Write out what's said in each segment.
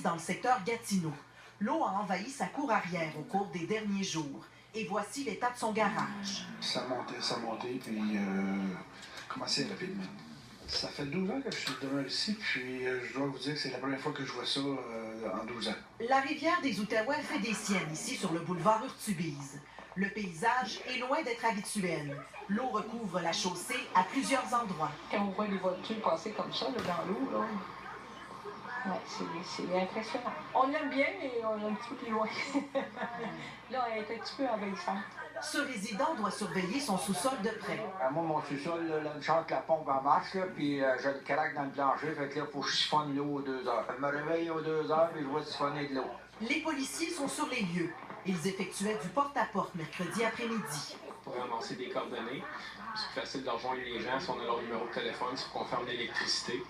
dans le secteur Gatineau. L'eau a envahi sa cour arrière au cours des derniers jours. Et voici l'état de son garage. Ça montait, puis commençait rapidement. Ça fait 12 ans que je suis demeuré ici, puis je dois vous dire que c'est la première fois que je vois ça en 12 ans. La rivière des Outaouais fait des siennes ici sur le boulevard Urtubise. Le paysage est loin d'être habituel. L'eau recouvre la chaussée à plusieurs endroits. Quand on voit les voitures passer comme ça là, dans l'eau, là, ouais, c'est impressionnant. On l'aime bien, mais on est un petit peu plus loin. Là, elle est un petit peu envahissante. Ce résident doit surveiller son sous-sol de près. Moi, mon sous-sol, là, une chante la pompe en marche, là, puis j'ai le crack dans le plancher, fait que là, il faut que je siphonne l'eau aux 2 heures. Je me réveille aux 2 heures, puis je vois siphonner de l'eau. Les policiers sont sur les lieux. Ils effectuaient du porte-à-porte mercredi après-midi. Pour ramasser des coordonnées, c'est facile de rejoindre les gens si on a leur numéro de téléphone, si on ferme l'électricité.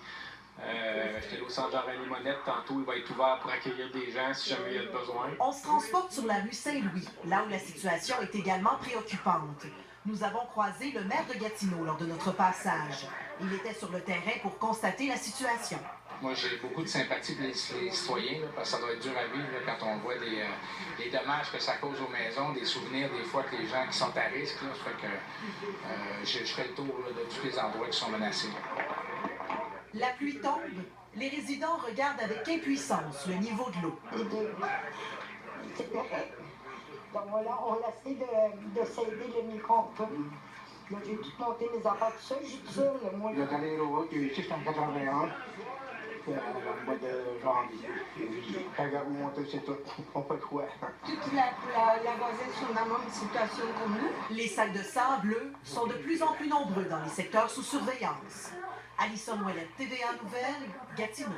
J'étais au centre Jean-René-Monette, tantôt il va être ouvert pour accueillir des gens si jamais il y a besoin. On se transporte sur la rue Saint-Louis, là où la situation est également préoccupante. Nous avons croisé le maire de Gatineau lors de notre passage. Il était sur le terrain pour constater la situation. Moi, j'ai beaucoup de sympathie pour les citoyens, là, parce que ça doit être dur à vivre là, quand on voit les dommages que ça cause aux maisons, des souvenirs des fois que les gens qui sont à risque. Là, ça fait que je ferai le tour là, de tous les endroits qui sont menacés. La pluie tombe. Les résidents regardent avec impuissance le niveau de l'eau. C'est correct. Donc voilà, on essaie de s'aider le mieux qu'on peut. Là, j'ai tout monté mes affaires tout seul, j'ai tout seul, moi. Il y a dans les routes, ici, c'est en 81. Au mois de janvier. Quand j'ai remonté, c'est tout. On fait quoi? Toute la voisine sont dans la même situation que nous. Les sacs de sable, eux, sont de plus en plus nombreux dans les secteurs sous surveillance. Alison Ouellette, TVA Nouvelles, Gatineau.